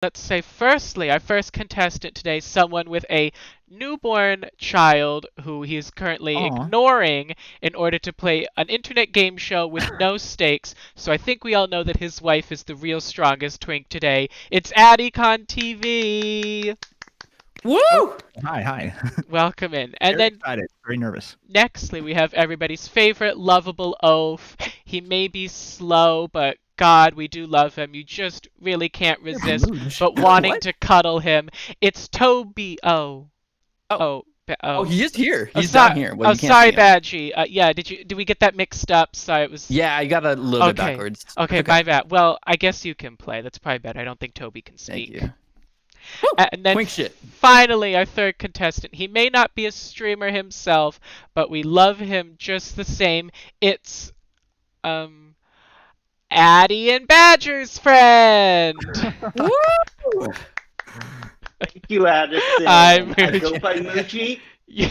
Let's say, firstly, our first contestant today, someone with a newborn child who he is currently Aw. ignoring in order to play an internet game show with no stakes. So I think we all know that his wife is the real strongest twink today. It's AtticonTV. Woo! Oh, hi. Welcome in. And Very then excited. Very nervous. nextly, we have everybody's favorite lovable oaf. He may be slow, but God, we do love him. You just really can't resist but wanting What? to cuddle him. It's Toby. Oh. Oh, Oh, he is here. Oh, He's down here. Well, oh, you can't sorry, see him. Badgie. Yeah, did we get that mixed up? Sorry, it was. Yeah, I got a little bit Okay. backwards. Okay, my bad. Well, I guess you can play. That's probably better. I don't think Toby can Thank speak. you. Woo! And then Twink shit. finally, our third contestant. He may not be a streamer himself, but we love him just the same. It's Addie and Badger's friend. Woo! Thank you, Addison. I'm I go Moochie. by Moochie,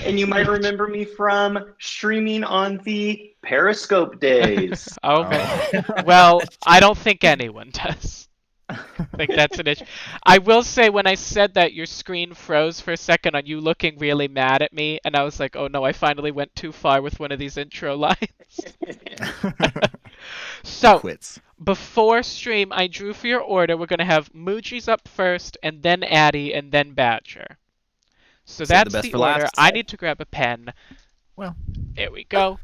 and you might remember me from streaming on the Periscope days. Oh, man. Well, I don't think anyone does. I think that's an issue. I will say, when I said that, your screen froze for a second on you looking really mad at me, and I was like, oh no, I finally went too far with one of these intro lines. So, Quits. before stream, I drew for your order. We're going to have Moochie's up first, and then Addie, and then Badger. So Save that's the best the for order. last. I need to grab a pen. Well. There we go.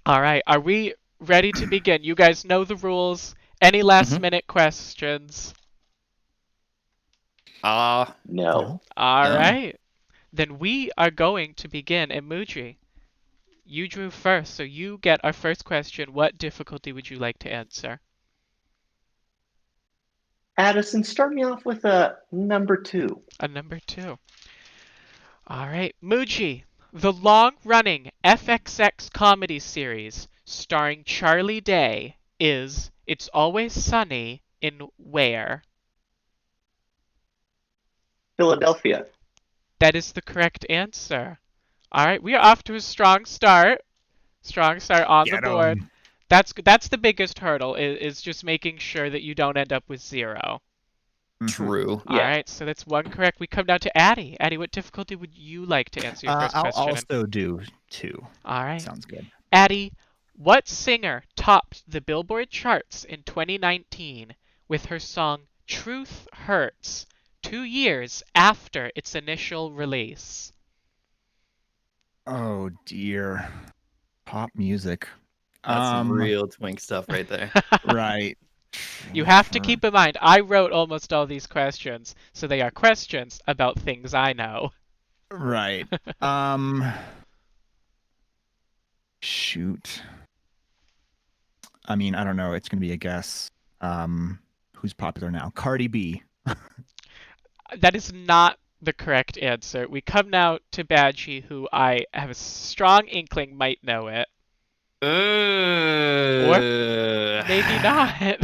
All right, are we ready to begin? You guys know the rules. Any last minute questions? No. All No. right. Then we are going to begin. And Moochie, you drew first, so you get our first question. What difficulty would you like to answer? Addison, start me off with a number 2. A number 2. All right, Moochie, the long-running FXX comedy series starring Charlie Day is It's Always Sunny in where? Philadelphia. That is the correct answer. All right, we are off to a strong start. Strong start on the Get board. 'em. That's the biggest hurdle is just making sure that you don't end up with 0. True. All right, so that's 1 correct. We come down to Addie. Addie, what difficulty would you like to answer your first I'll question? also do 2. All right. Sounds good. Addie, what singer topped the Billboard charts in 2019 with her song Truth Hurts 2 years after its initial release? Oh dear. Pop music. That's some real twink stuff right there. Right. You have to keep in mind, I wrote almost all these questions, so they are questions about things I know. Right. Shoot. I mean, I don't know. It's gonna be a guess. Who's popular now? Cardi B. That is not the correct answer. We come now to Badgie, who I have a strong inkling might know it. Or maybe not.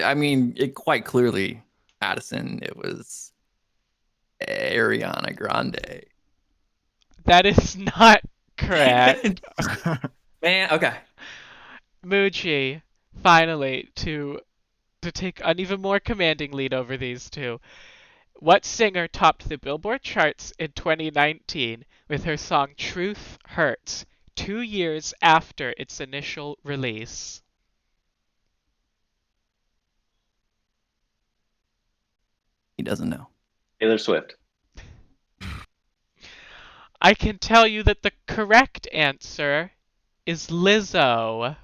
I mean, it quite clearly, Addison, it was Ariana Grande. That is not correct. Man, okay. Moochie, finally, to take an even more commanding lead over these two. What singer topped the Billboard charts in 2019 with her song Truth Hurts 2 years after its initial release? He doesn't know. Taylor Swift. I can tell you that the correct answer is Lizzo.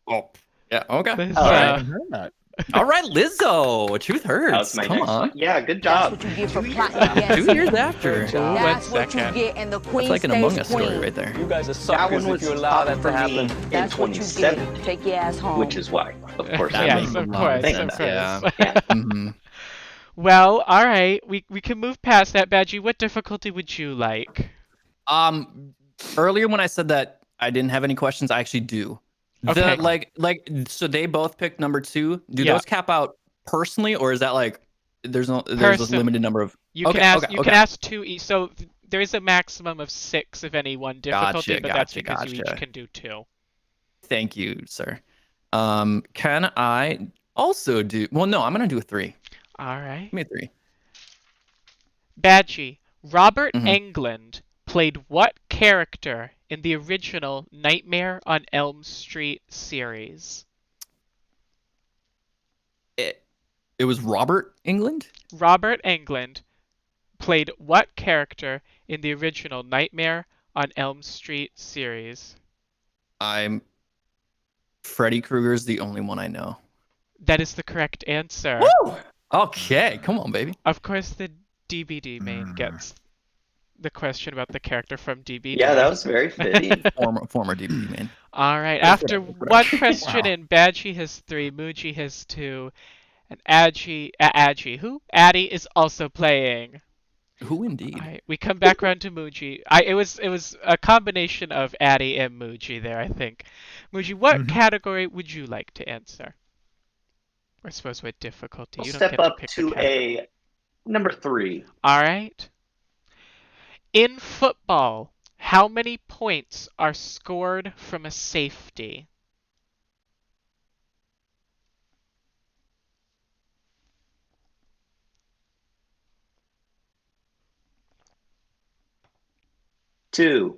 Oh, yeah, okay. Lizzo. All I right. haven't heard that. All right, Lizzo. Truth hurts. That was my Come next on. one. Yeah, good That's job. what you get for 2 years plotting after. against 2 years after. One That's what you second. get, and the queen That's like an stays Among Us story queen. right there. You guys are That suckers one if was you allow that tough to for me happen. in That's what you 27, get. Take your ass home. which is why, of course. That Yes, makes of a lot of course, sense. of course. Yeah. Yeah. Mhm. Well, all right. We can move past that, Badgie. What difficulty would you like? Earlier when I said that I didn't have any questions, I actually do. Okay. So they both picked number 2. Do Yeah. those cap out personally, or is that like there's a Person. limited number of? You Okay, can ask. okay, You okay. can ask 2 each. So there is a maximum of 6 of any one difficulty, Gotcha, but that's gotcha, because you each gotcha. can do 2. Thank you, sir. Can I also do. Well, no, I'm gonna do a 3. All right. Give me a 3. Badgie, Robert Mhm. Englund played what character in the original Nightmare on Elm Street series? It was Robert England. Robert Englund played what character in the original Nightmare on Elm Street series? I'm Freddy Krueger's the only one I know. That is the correct answer. Woo! Okay, come on, baby. Of course, the DBD main Mm. gets the question about the character from DBD. Yeah, that was very fitting. Former DVD man. All right. That's After what I- one question Wow. in, Badgie has 3, Muji has 2, and Addy is also playing. Who indeed? All right, we come back around to Muji. It was a combination of Addy and Muji there, I think. Muji, what Mhm. category would you like to answer? Or I suppose what difficulty? We'll You don't step get to up pick the to category. a number 3. All right. In football, how many points are scored from a safety? Two.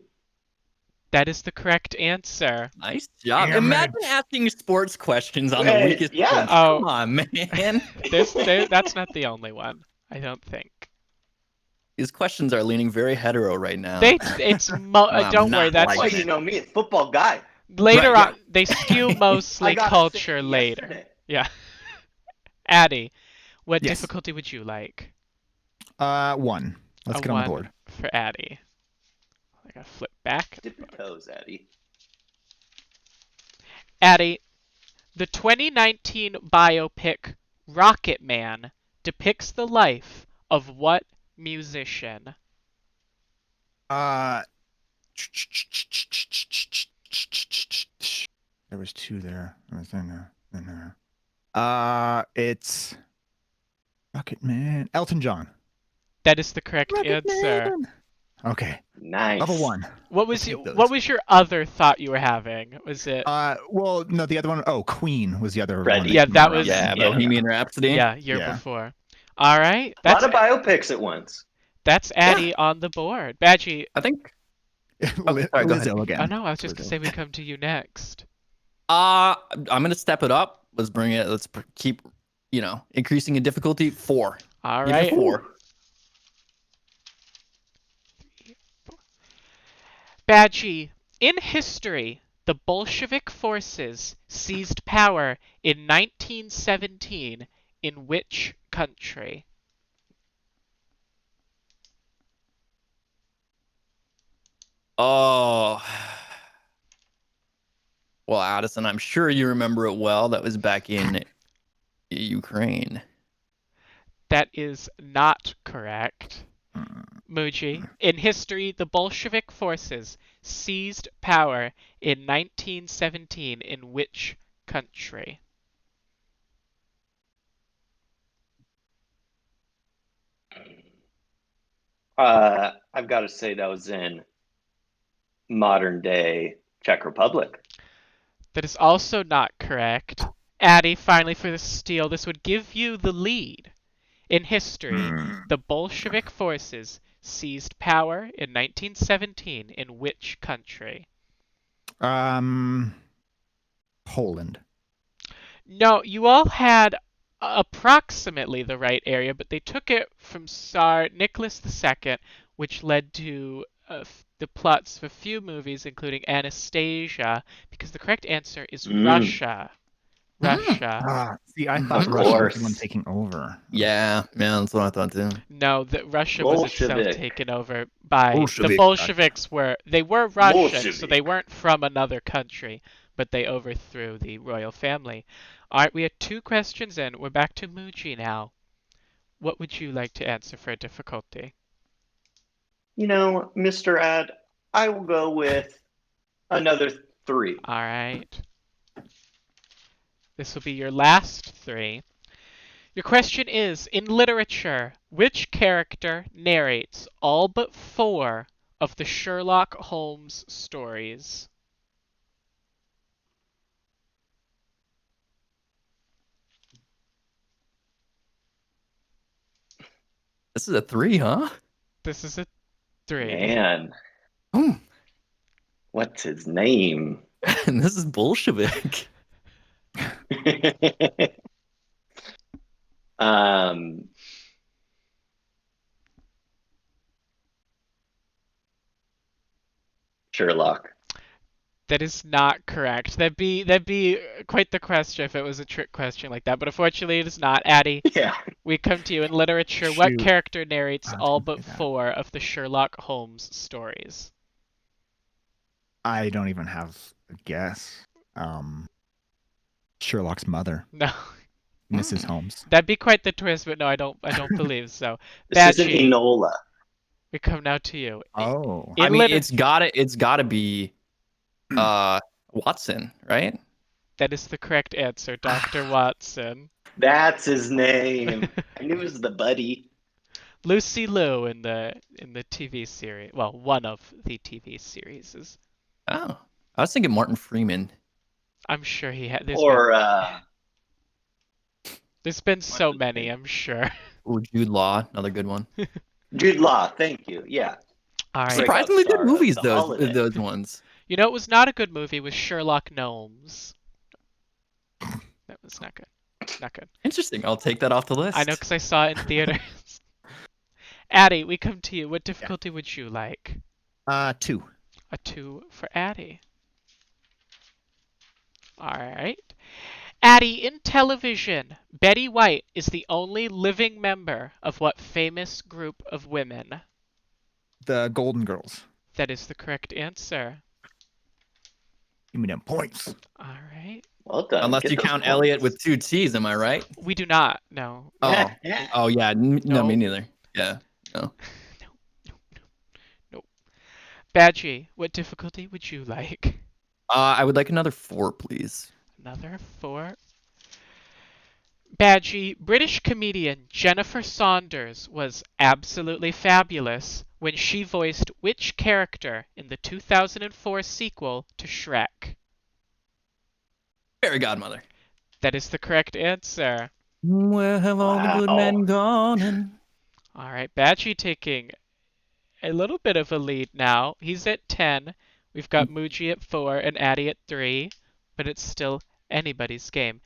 That is the correct answer. Nice job. Damn Imagine it. asking sports questions on the Hey, weakest yeah. Twink. Oh. Come on, man. That's not the only one, I don't think. These questions are leaning very hetero right now. Don't I'm worry, not that's Well, like you know me, it's football guy. later Right, on. They skew mostly I got culture sick later. yesterday. Yeah. Addy, what Yes. difficulty would you like? 1. Let's A get on the 1 board. for Addy. I gotta flip back. Dip your toes, Eddie. Addy, the 2019 biopic Rocket Man depicts the life of what musician? There was 2 there. There was there. It's Rocket Man. Elton John. That is the correct Rocket answer. Man. Okay. Nice. Level 1. What was I'll you, take those. what was your other thought you were having? Was it Well, no, the other one. Oh, Queen was the other Freddie. one. Yeah, came that around. was- yeah, Yeah. Bohemian Rhapsody. yeah, year Yeah. before. All right. A lot of biopics at once. That's Addy on the board. Badgie. I think. Li- sorry, go ahead. Lizzo again. Oh no, I was just gonna Lizzo. say we come to you next. I'm gonna step it up. Let's bring it. Let's keep, increasing in difficulty. 4. All Give it a right. 4. Badgie. In history, the Bolshevik forces seized power in 1917 in which country? Oh. Well, Addison, I'm sure you remember it well. That was back in Ukraine. That is not correct. Mm. Muji. In history, the Bolshevik forces seized power in 1917 in which country? I've got to say that was in modern day Czech Republic. That is also not correct. Addy, finally for the steal, this would give you the lead. In history, Mm. the Bolshevik forces seized power in 1917 in which country? Poland. No, you all had approximately the right area, but they took it from Tsar Nicholas II, which led to the plots of a few movies, including Anastasia, because the correct answer is Russia. Russia. See, I thought Of Russia was course. the one taking over. Yeah, that's what I thought too. No, Russia was itself Bolshevik. taken over by the Bolshevik. Bolsheviks. They were Russian, so Bolshevik. they weren't from another country, but they overthrew the royal family. All right, we had 2 questions in. We're back to Muji now. What would you like to answer for a difficulty? You know, Mr. Ad, I will go with another 3. All right. This will be your last 3. Your question is, in literature, which character narrates all but 4 of the Sherlock Holmes stories? This is a 3, huh? This is a 3. Man, Hmm. what's his name? And this is Bolshevik. um, Sherlock. That is not correct. That'd be quite the question if it was a trick question like that. But unfortunately, it is not. Addie, Yeah. we come to you in literature. What Shoot. character narrates I was all gonna but say that. 4 of the Sherlock Holmes stories? I don't even have a guess. Sherlock's mother, No, Mrs. Holmes. that'd be quite the twist. But no, I don't believe so. This isn't Badgie, Enola. we come now to you. Oh, In I mean, liter- it's gotta be Watson, right? That is the correct answer, Dr. Watson. That's his name. I knew it was the buddy. Lucy Liu in the TV series. Well, one of the TV series is. Oh. I was thinking Martin Freeman. I'm sure he had. Or There's been so his many. name? I'm sure. Ooh, Jude Law, another good one. Jude Law. Thank you. Yeah. All right. Breakout Surprisingly star good of movies, the those holiday. those ones. You know, it was not a good movie. Was Sherlock Gnomes. That was not good. Not good. Interesting. I'll take that off the list. I know because I saw it in theaters. Addie, we come to you. What difficulty would you like? 2. A 2 for Addie. All right. Addie, in television, Betty White is the only living member of what famous group of women? The Golden Girls. That is the correct answer. Give me them points. All right. Well done. Unless Get you those count points. Elliot with 2 T's, am I right? We do not. No. Oh. Oh yeah. No, No. me neither. Yeah. No. Nope. Badgie, what difficulty would you like? I would like another 4, please. Another 4. Badgie, British comedian Jennifer Saunders was absolutely fabulous when she voiced which character in the 2004 sequel to Shrek? Fairy Godmother. That is the correct answer. Where have all the good Wow. men gone? And... All right, Badgie taking a little bit of a lead now. He's at 10. We've got Muji at 4 and Addie at 3, but it's still anybody's game.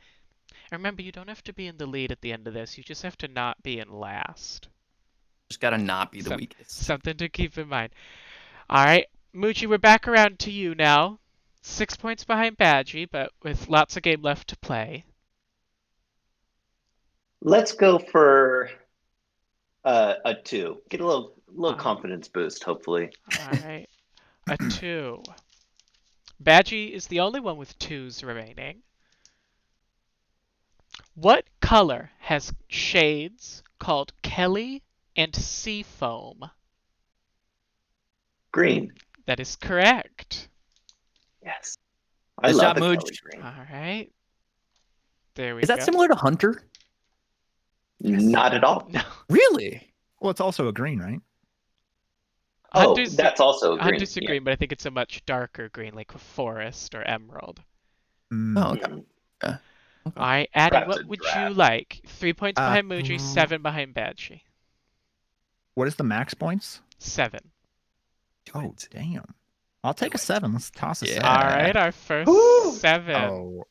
And remember, you don't have to be in the lead at the end of this. You just have to not be in last. Just gotta not be the weakest. Something to keep in mind. All right, Muji, we're back around to you now. 6 points behind Badgie, but with lots of game left to play. Let's go for a 2. Get a little confidence boost, hopefully. All right, a 2. Badgie is the only one with 2s remaining. What color has shades called Kelly and Seafoam? Green. That is correct. Yes. I Good love job, the Mooj. Kelly green. All right. There we Is go. that similar to Hunter? Not at all. No. Really? Well, it's also a green, right? Oh, Hunter's, that's also green. Hunter's a Yeah. green, but I think it's a much darker green, like a forest or emerald. Mm. Oh, okay. Mm. All right, Addie, Perhaps what a would drab. you like? 3 points Uh, behind Muji, 7 behind Badgie. What is the max points? 7. Oh, damn. I'll take a 7. Let's toss a Yeah. 7. All right, our first Woo! 7. Oh,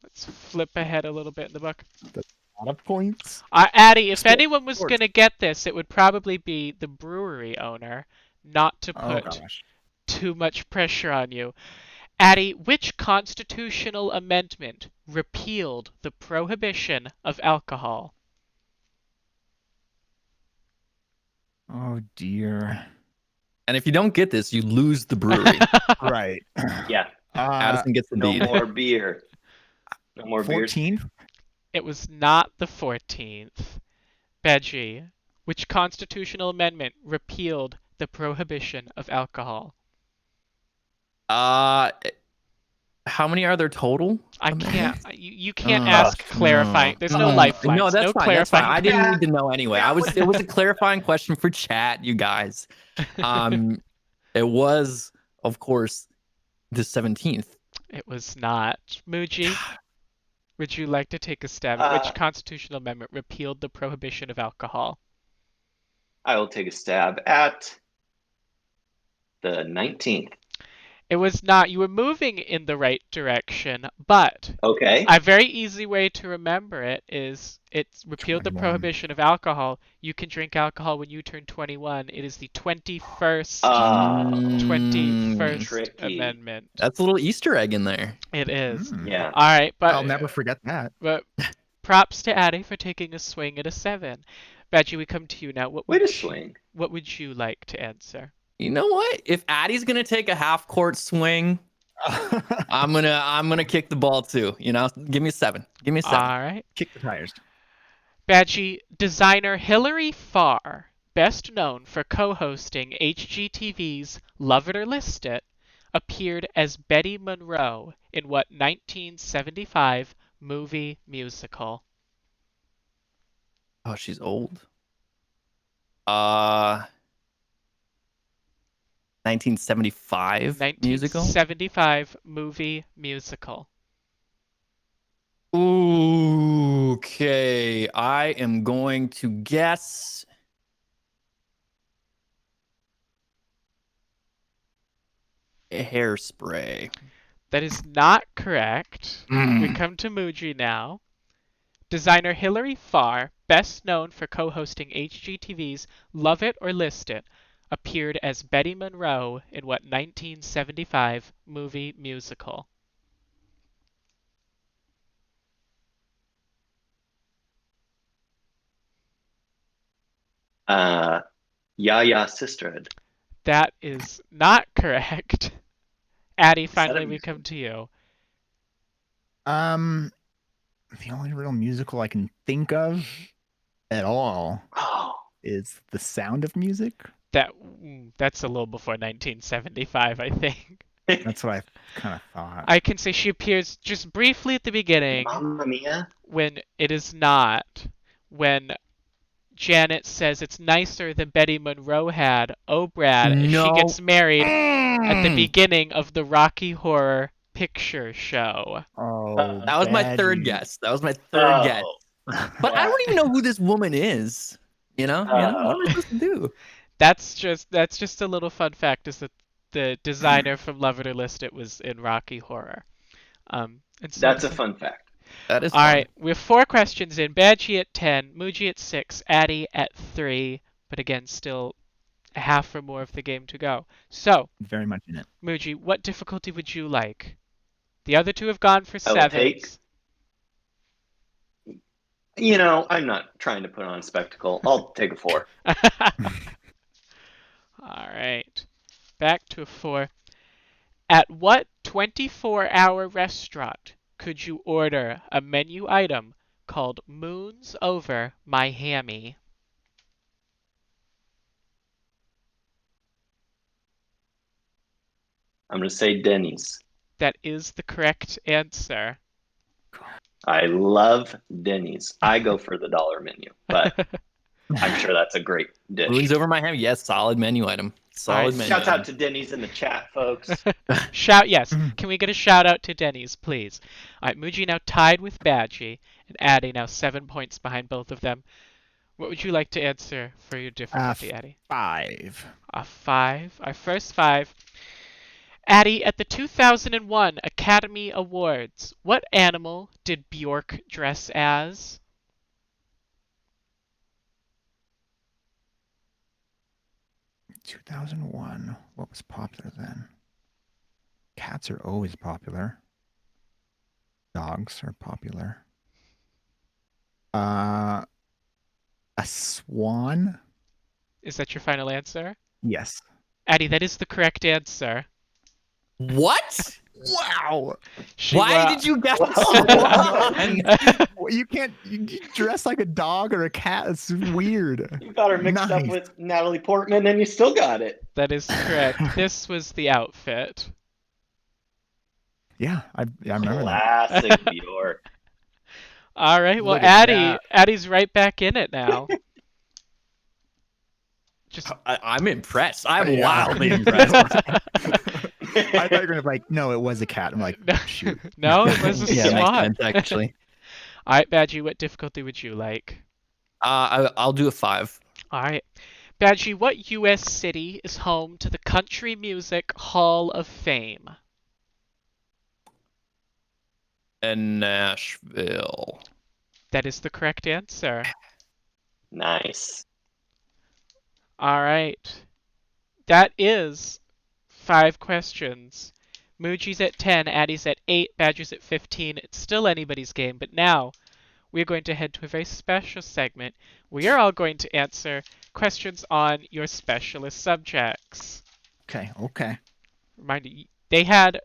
Let's flip ahead a little bit in the book. a lot of points. Addie, if Sports, anyone was sports. going to get this, it would probably be the brewery owner, not to Oh, put gosh. too much pressure on you. Addie, which constitutional amendment repealed the prohibition of alcohol? Oh, dear. And if you don't get this, you lose the brewery. Right. Yeah. Addison gets the No beat. more beer. No more beers. 14? It was not the 14th. Badgie, which constitutional amendment repealed the prohibition of alcohol? How many are there total? I can't. You can't Oh, ask clarifying. There's no Oh, lifelines. No, that's no fine. That's clarifying. fine. I didn't need to know anyway. It was a clarifying question for chat, you guys. It was, of course, the 17th. It was not. Muji, would you like to take a stab at which Uh, constitutional amendment repealed the prohibition of alcohol? I will take a stab at the 19th. It was not. You were moving in the right direction, but Okay. a very easy way to remember it is it's repealed the 21. prohibition of alcohol. You can drink alcohol when you turn 21. It is the 21st Oh, 21st tricky. Amendment. That's a little Easter egg in there. It is. Yeah. All right, but I'll never forget that. But props to Addie for taking a swing at a 7. Badgie, we come to you now. Way to swing. What would you like to answer? You know what? If Addie's gonna take a half court swing, I'm gonna kick the ball too. You know, give me a 7. Give me a 7. All right. Kick the tires. Badgie, designer Hilary Farr, best known for co-hosting HGTV's Love It or List It, appeared as Betty Monroe in what 1975 movie musical? Oh, she's old. 1975 musical. 1975 movie musical. Okay, I am going to guess. Hairspray. That is not correct. We Mm. come to Muji now. Designer Hilary Farr, best known for co-hosting HGTV's Love It or List It, appeared as Betty Monroe in what 1975 movie musical? Yaya Sisterhood. That is not correct. Addie, that finally a we come to you. The only real musical I can think of at all Oh, is The Sound of Music. That's a little before 1975, I think. That's what I kind of thought. I can say she appears just briefly at the beginning Mamma Mia. when it is not. When Janet says it's nicer than Betty Monroe had. Oh, Brad, as she No. gets married at the beginning of the Rocky Horror Picture Show. Oh, That was my third Badgie. guess. That was my third guess. Oh. But I don't even know who this woman is. You know? What am I supposed to do? That's just a little fun fact is that the designer from Love It or List It was in Rocky Horror. And so That's a fun fact. That is all fun. right, we have 4 questions in. Badgie at 10, Muji at 6, Addie at 3, but again, still a half or more of the game to go. So, Very much in it. Muji, what difficulty would you like? The other 2 have gone for I will 7s. take- You know, I'm not trying to put on a spectacle. I'll take a 4. All right, back to a 4. At what 24-hour restaurant could you order a menu item called Moons Over My Hammy? I'm going to say Denny's. That is the correct answer. I love Denny's. I go for the dollar menu, but I'm sure that's a great dish. Moons over my ham. Yes, solid menu item. Solid Alright, menu. Shouts item. out to Denny's in the chat, folks. Yes. Can we get a shout out to Denny's, please? All right, Muji now tied with Badgie, and Addie now 7 points behind both of them. What would you like to answer for your difficulty, Addie? 5. A 5. Our first 5. Addie, at the 2001 Academy Awards, what animal did Bjork dress as? $2001. What was popular then? Cats are always popular. Dogs are popular. A swan? Is that your final answer? Yes. Addie, that is the correct answer. What? Wow. Why did you guess? Well, you can't you dress like a dog or a cat. It's weird. You got her mixed up Nice. with Natalie Portman, and you still got it. That is correct. This was the outfit. Yeah, I remember that. Classic Bjork. All right. Well, Look at Addie's right back in it now. Just I'm impressed. I'm Yeah. wildly impressed. I thought you were gonna be like, no, it was a cat. I'm like, No. shoot. No, it was a Yeah, makes swan. sense, actually. All right, Badgie, what difficulty would you like? I'll do a 5. All right. Badgie, what U.S. city is home to the Country Music Hall of Fame? And Nashville. That is the correct answer. Nice. All right. That is 5 questions. Muji's at 10, Addie's at 8, Badger's at 15. It's still anybody's game, but now we're going to head to a very special segment where you're all going to answer questions on your specialist subjects. Okay. Reminder, they had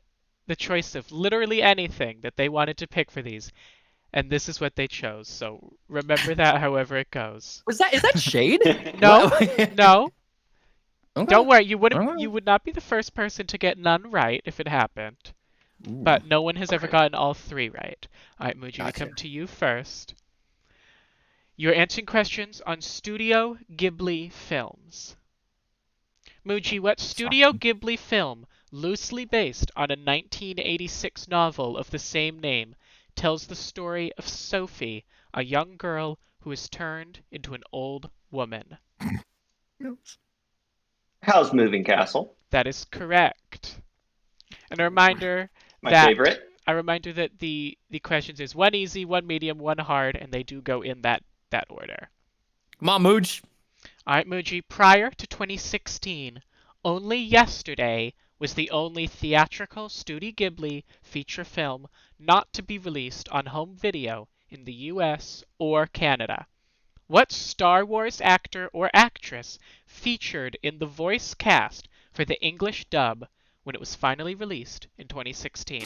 the choice of literally anything that they wanted to pick for these, and this is what they chose. So remember that however it goes. Is that shade? No, What? no. Okay. Don't worry, you Alright. would not be the first person to get none right if it happened. Ooh, But no one has ever okay. gotten all 3 right. All right, Muji, we Gotcha. come to you first. You're answering questions on Studio Ghibli films. Muji, what Studio Ghibli film, loosely based on a 1986 novel of the same name, tells the story of Sophie, a young girl who is turned into an old woman? How's Moving Castle? That is correct. And a reminder My that favorite. the questions is 1 easy, 1 medium, 1 hard, and they do go in that order. Come on, Mooch. All right, Muji, prior to 2016, Only Yesterday was the only theatrical Studio Ghibli feature film not to be released on home video in the US or Canada. What Star Wars actor or actress featured in the voice cast for the English dub when it was finally released in 2016?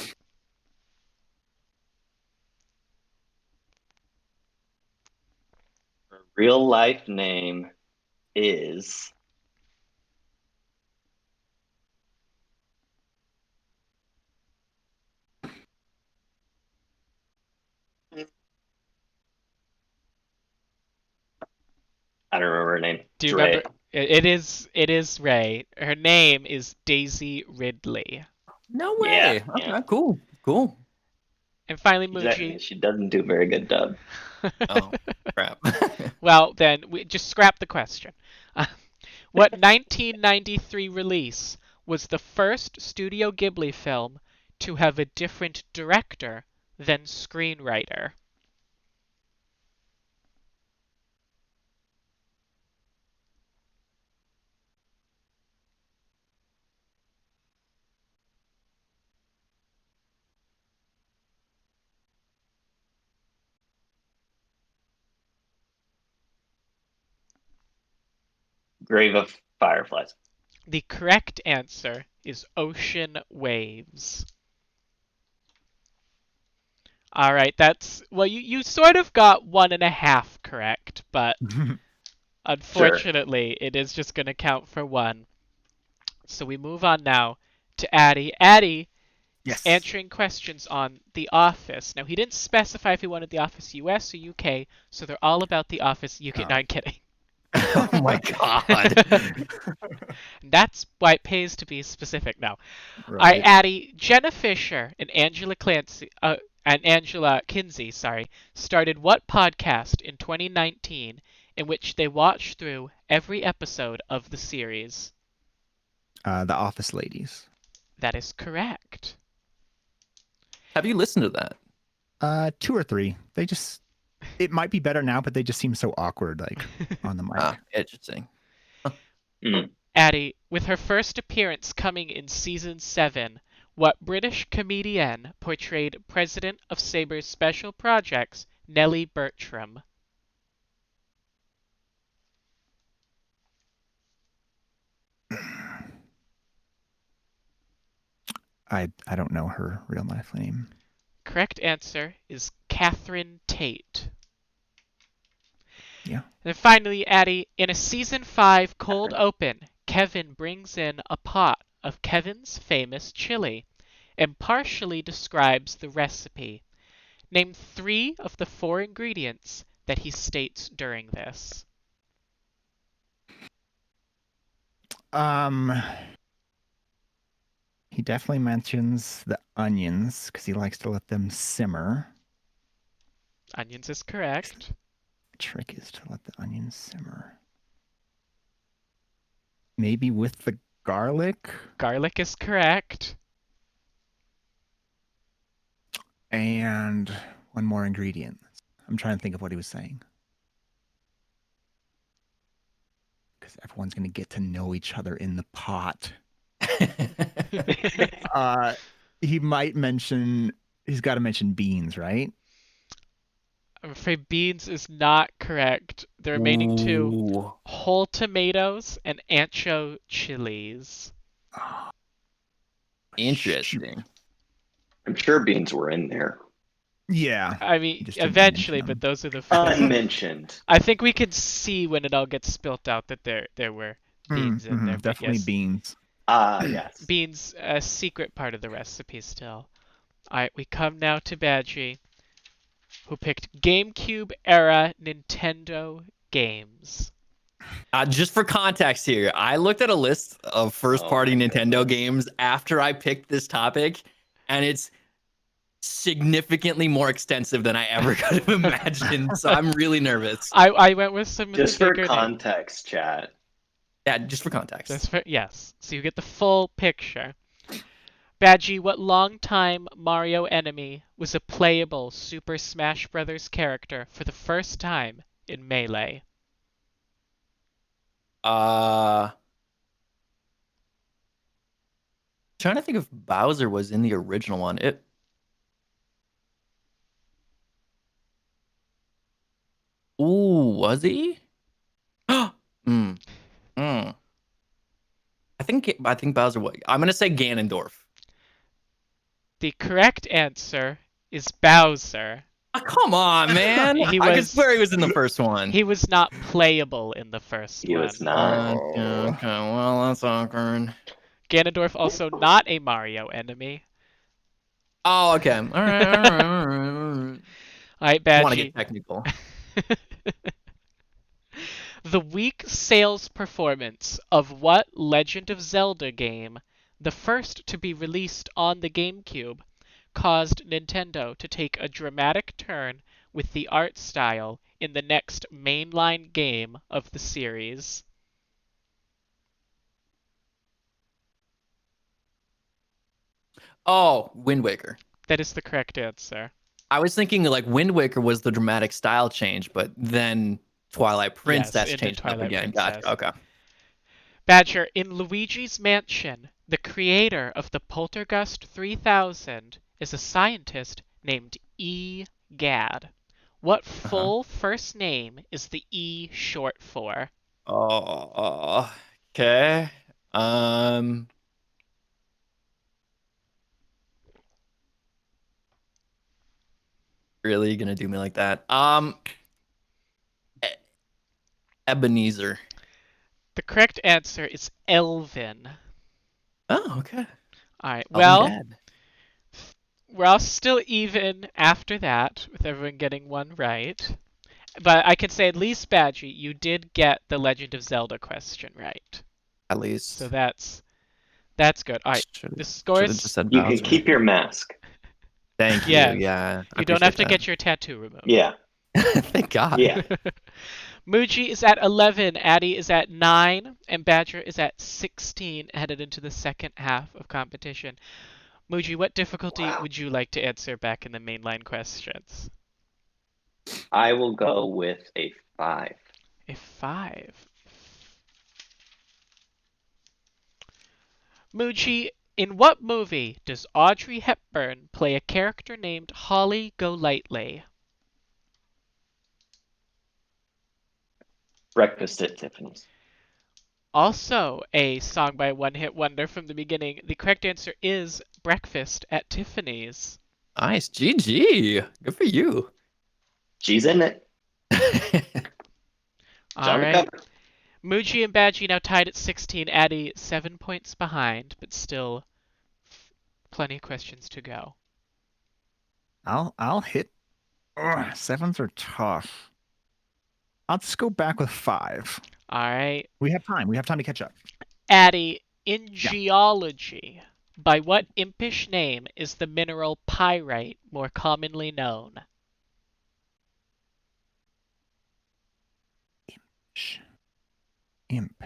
Her real life name is I don't remember her name. Do you It's Ray. remember? It is Ray. Her name is Daisy Ridley. No Yeah, way. yeah. Okay, cool. And finally, Exactly. Muji. She doesn't do very good dub. Oh, crap. Well, then we just scrap the question. What 1993 release was the first Studio Ghibli film to have a different director than screenwriter? Grave of Fireflies. The correct answer is Ocean Waves. All right, well, you sort of got 1.5 correct, but unfortunately, it is just going to count for 1. So we move on now to Addy. Addy is Yes. answering questions on The Office. Now, he didn't specify if he wanted The Office US or UK, so they're all about The Office UK. Oh. No, I'm kidding. Oh my god. That's why it pays to be specific now. Right. All right, Addy, Jenna Fisher and Angela Kinsey, started what podcast in 2019 in which they watched through every episode of the series? The Office Ladies. That is correct. Have you listened to that? 2 or 3. It might be better now, but they just seem so awkward, like on the mic. Interesting. Addy, with her first appearance coming in season 7, what British comedienne portrayed President of Saber's Special Projects, Nellie Bertram? I don't know her real life name. Correct answer is Catherine Tate. Yeah. And then finally, Addy, in a season 5 cold open, Kevin brings in a pot of Kevin's famous chili and partially describes the recipe. Name 3 of the 4 ingredients that he states during this. He definitely mentions the onions because he likes to let them simmer. Onions is correct. The trick is to let the onions simmer. maybe with the garlic Garlic is correct. and one more ingredient. I'm trying to think of what he was saying. Because everyone's going to get to know each other in the pot. He might mention, he's got to mention beans, right? I'm afraid beans is not correct. The remaining two, Ooh. whole tomatoes and ancho chilies. Oh, Interesting. I'm sure beans were in there. yeah. I mean, just didn't eventually, mention but them. those are the four. Unmentioned. I think we could see when it all gets spilt out that there were beans in there. But Definitely yes, beans. Yes. beans, a secret part of the recipe still. All right, we come now to Badgie, who picked GameCube era Nintendo games. Just for context here, I looked at a list of first-party Oh my Nintendo goodness. games after I picked this topic, and it's significantly more extensive than I ever could have imagined. So I'm really nervous. I went with some of Just the for bigger names. context, chat. Yeah, just for context. Yes, so you get the full picture. Badgie, what longtime Mario enemy was a playable Super Smash Bros. Character for the first time in Melee? Trying to think if Bowser was in the original one. Ooh, was he? Hmm. I think Bowser was. I'm gonna say Ganondorf. The correct answer is Bowser. Oh, come on, man! He I could was- swear he was in the first one. He was not playable in the first He one. was not. Okay, well that's awkward. Ganondorf also not a Mario enemy. Oh, okay. All right. All right. All right, I want to get Badgie. technical. The weak sales performance of what Legend of Zelda game, the first to be released on the GameCube, caused Nintendo to take a dramatic turn with the art style in the next mainline game of the series? Oh, Wind Waker. That is the correct answer. I was thinking like Wind Waker was the dramatic style change, but then Twilight Princess into changed up Twilight again. Princess. Gotcha. Okay. Badger, in Luigi's Mansion, the creator of the Poltergust 3000 is a scientist named E. Gadd. What full first name is the E short for? Oh, okay. Really gonna do me like that? Ebenezer. The correct answer is Elvin. Oh, okay. All right. Elvin Well, Gadd. we're all still even after that, with everyone getting one right. But I can say at least, Badgie, you did get the Legend of Zelda question right. At least. So that's good. All right. The Should've scores. just said You can Bowser. keep your mask. Thank you. Yes. Yeah. I You don't have to appreciate get your tattoo removed. Yeah. that. Thank God. Yeah. Muji is at 11, Addy is at 9, and Badger is at 16, headed into the second half of competition. Muji, what difficulty would you like to answer back in the mainline questions? I will go with a 5. A 5. Muji, in what movie does Audrey Hepburn play a character named Holly Golightly? Breakfast at Tiffany's. Also a song by One Hit Wonder from the beginning. The correct answer is Breakfast at Tiffany's. Nice. GG. Good for you. She's in it. All right. Muji and Badgie now tied at 16. Addy 7 points behind, but still plenty of questions to go. I'll hit. Ugh, 7s are tough. I'll just go back with 5. All right. We have time. We have time to catch up. Addy, in geology, by what impish name is the mineral pyrite more commonly known? Imp.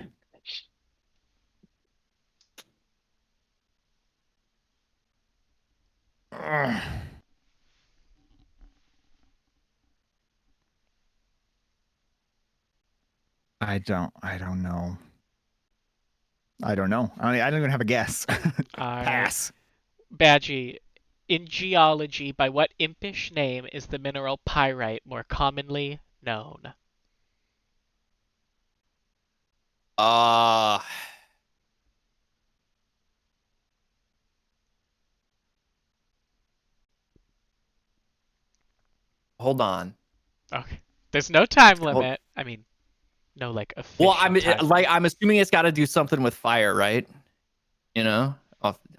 I don't know. I don't know. I don't even have a guess. All right. Pass. Badgie, in geology, by what impish name is the mineral pyrite more commonly known? Uh, hold on. Okay. There's no time Hold, limit. I mean, no like well, official time limit. I'm assuming it's got to do something with fire, right? You know,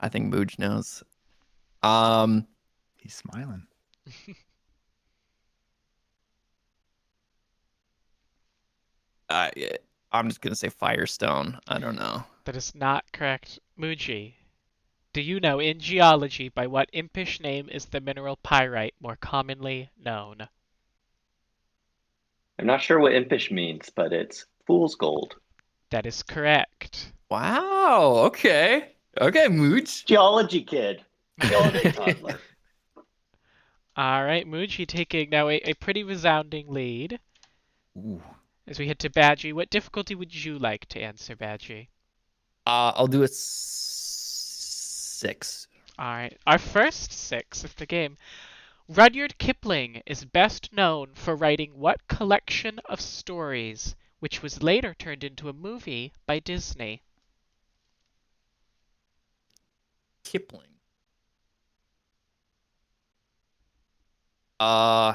I think Mooj knows. Um, He's smiling. I, I'm just gonna say Firestone. I don't know. That is not correct. Muji, do you know in geology by what impish name is the mineral pyrite more commonly known? I'm not sure what impish means, but it's fool's gold. That is correct. Wow. Okay. Okay, Mooch. Geology kid. Geology toddler. All right, Muji taking now a pretty resounding lead. Ooh. As we head to Badgie, what difficulty would you like to answer, Badgie? I'll do a 6. All right, our first 6 of the game. Rudyard Kipling is best known for writing what collection of stories, which was later turned into a movie by Disney? Kipling. Uh.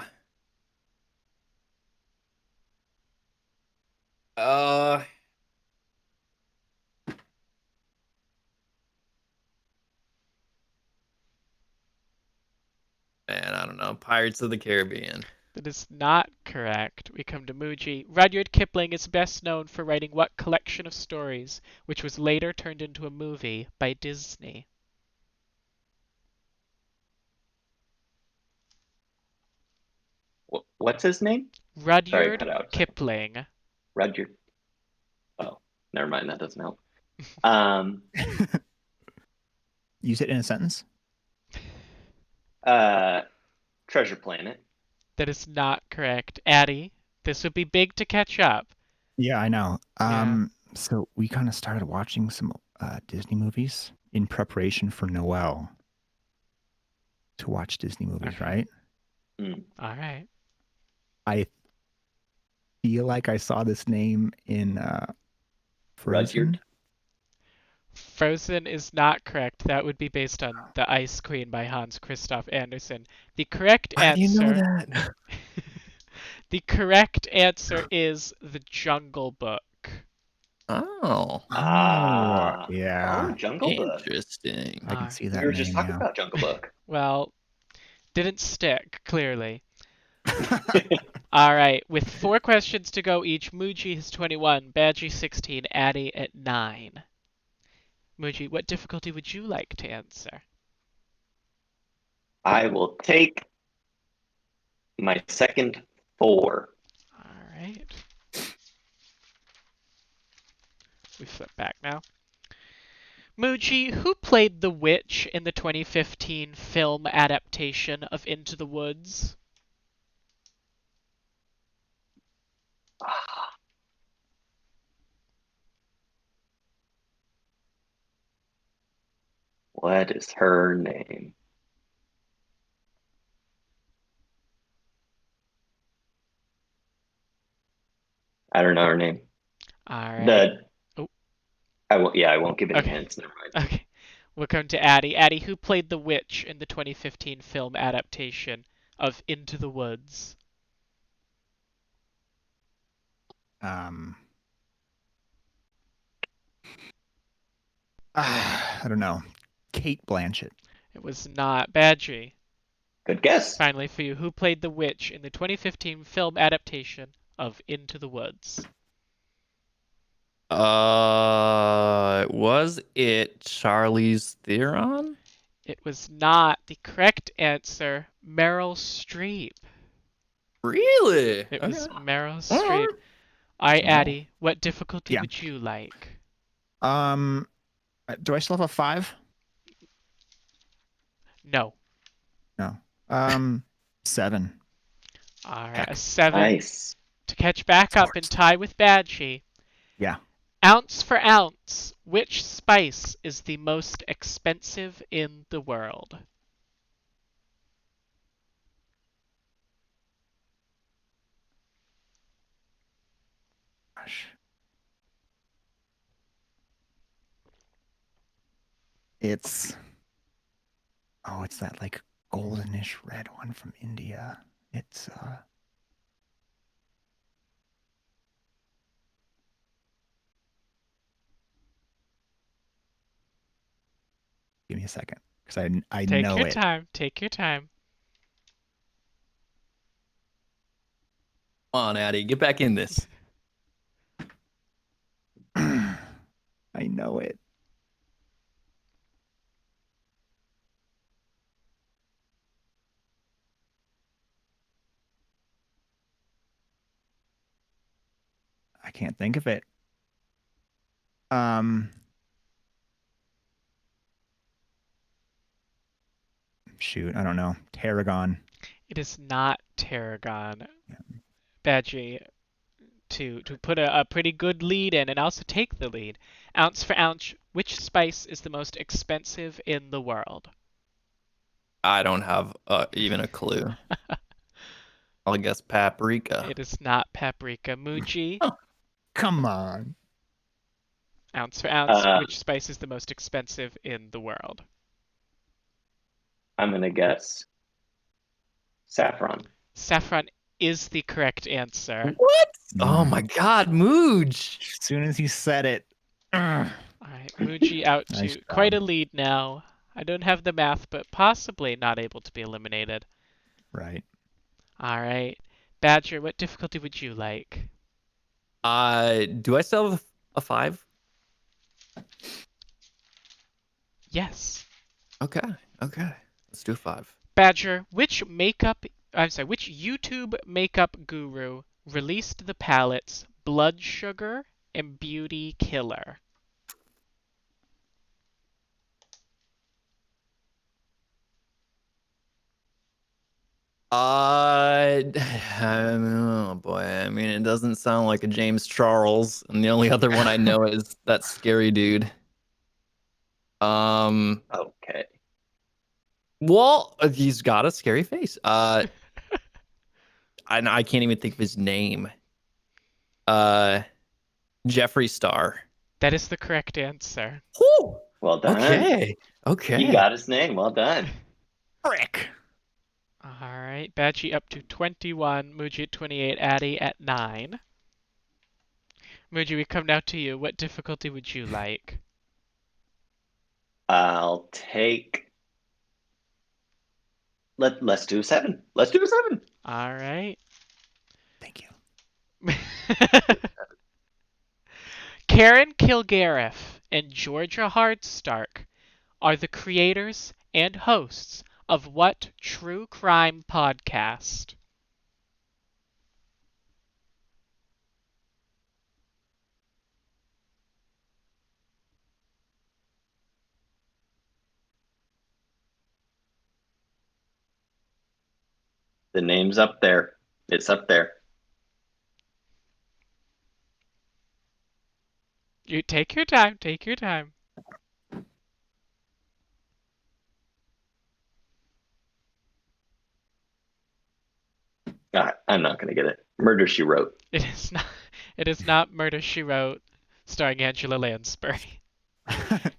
Uh. Man, I don't know. Pirates of the Caribbean. That is not correct. We come to Muji. Rudyard Kipling is best known for writing what collection of stories, which was later turned into a movie by Disney? What's his name? Sorry, Rudyard cut out. Kipling. Rudyard. Oh, never mind. That doesn't help. Use it in a sentence. Treasure Planet. That is not correct. Addie, this would be big to catch up. Yeah, I know. Yeah. So we kind of started watching some Disney movies in preparation for Noel to watch Disney movies, Okay. right? All right. I feel like I saw this name in Frozen. Rudyard. Frozen is not correct. That would be based on The Ice Queen by Hans Christoph Andersen. The correct How do you know answer that? The correct answer is The Jungle Book. Oh, Ah. Yeah. Oh, Jungle Book. interesting. I can see that We were name just talking now. about Jungle Book. Well, didn't stick, clearly. All right, with 4 questions to go each, Muji has 21, Badgie 16, Addie at 9. Muji, what difficulty would you like to answer? I will take my second 4. All right. We flip back now. Muji, who played the witch in the 2015 film adaptation of Into the Woods? What is her name? I don't know her name. All right. Oh. I won't give any Okay. hints. Never mind. Okay. We'll come to Addie. Addie, who played the witch in the 2015 film adaptation of Into the Woods? I don't know. Kate Blanchett. It was not. Badgie. Good guess. Finally, for you, who played the witch in the 2015 film adaptation of Into the Woods? Was it Charlize Theron? It was not. The correct answer, Meryl Streep. Really? It was Okay. Meryl All Streep. right. All right, No. Addie, what difficulty Yeah. would you like? Do I still have a 5? No. No. 7. All right, Heck. a 7 Nice. To catch back up and tie with Badgie. Yeah. Ounce for ounce, which spice is the most expensive in the world? Gosh. It's it's that like goldenish red one from India. It's give me a second because I Take know your it. time. Take your time. Come on, Addy, get back in this. I know it. I can't think of it. Shoot, I don't know. Tarragon. It is not tarragon. Yeah. Badgie, to put a pretty good lead in and also take the lead. Ounce for ounce, which spice is the most expensive in the world? I don't have even a clue. I'll guess paprika. It is not paprika. Muji, Come on. ounce for ounce, Uh, which spice is the most expensive in the world? I'm gonna guess saffron. Saffron is the correct answer. What? Oh Mm. my God, Mooj. As soon as he said it. Ugh. All right, Muji out to Nice quite job. a lead now. I don't have the math, but possibly not able to be eliminated. Right. All right. Badger, what difficulty would you like? Do I still have a 5? Yes. Okay. Let's do 5. Badger, which YouTube makeup guru released the palettes Blood Sugar and Beauty Killer? Oh boy. I mean, it doesn't sound like a James Charles, and the only other one I know is that scary dude. Okay. Well, he's got a scary face. I can't even think of his name. Jeffree Star. That is the correct answer. Whew. Well done. Okay. You got his name. Well done. Frick. All right. Badgie up to 21, Muji at 28, Addy at 9. Muji, we come now to you. What difficulty would you like? I'll take. Let's do 7. Let's do 7. All right. Thank you. Karen Kilgariff and Georgia Hardstark are the creators and hosts of what true crime podcast? The name's up there. It's up there. You take your time. Take your time. I'm not gonna get it. Murder She Wrote. It is not. It is not Murder She Wrote, starring Angela Lansbury.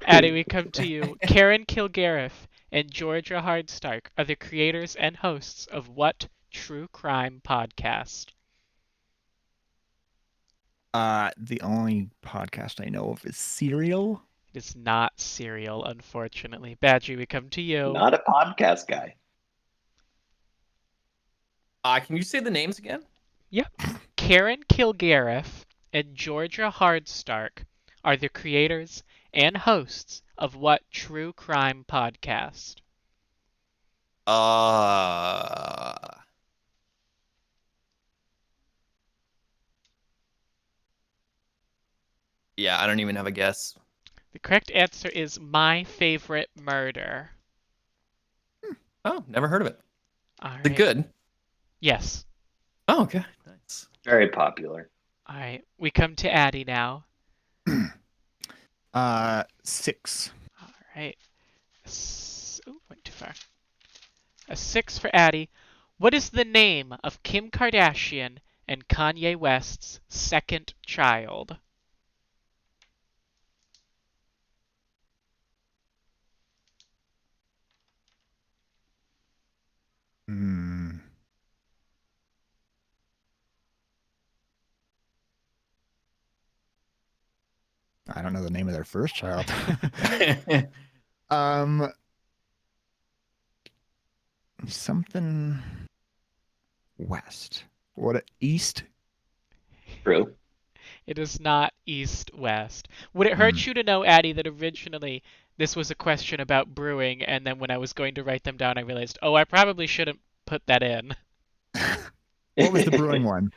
Addie, we come to you. Karen Kilgariff and Georgia Hardstark are the creators and hosts of what true crime podcast? The only podcast I know of is Serial. It is not Serial, unfortunately. Badgie, we come to you. Not a podcast guy. Can you say the names again? Yep. Karen Kilgariff and Georgia Hardstark are the creators and hosts of what true crime podcast? Yeah, I don't even have a guess. The correct answer is My Favorite Murder. Oh, never heard of it. All Is it right. good? Yes. Oh, okay. Nice. Yes. Very popular. All right, we come to Addie now. 6. All right. Oh, went too far. A 6 for Addie. What is the name of Kim Kardashian and Kanye West's second child? Hmm. I don't know the name of their first child. um, something west. What east? True. It is not east-west. Would it Hmm. hurt you to know, Addie, that originally this was a question about brewing, and then when I was going to write them down, I realized, oh, I probably shouldn't put that in. What was the brewing one?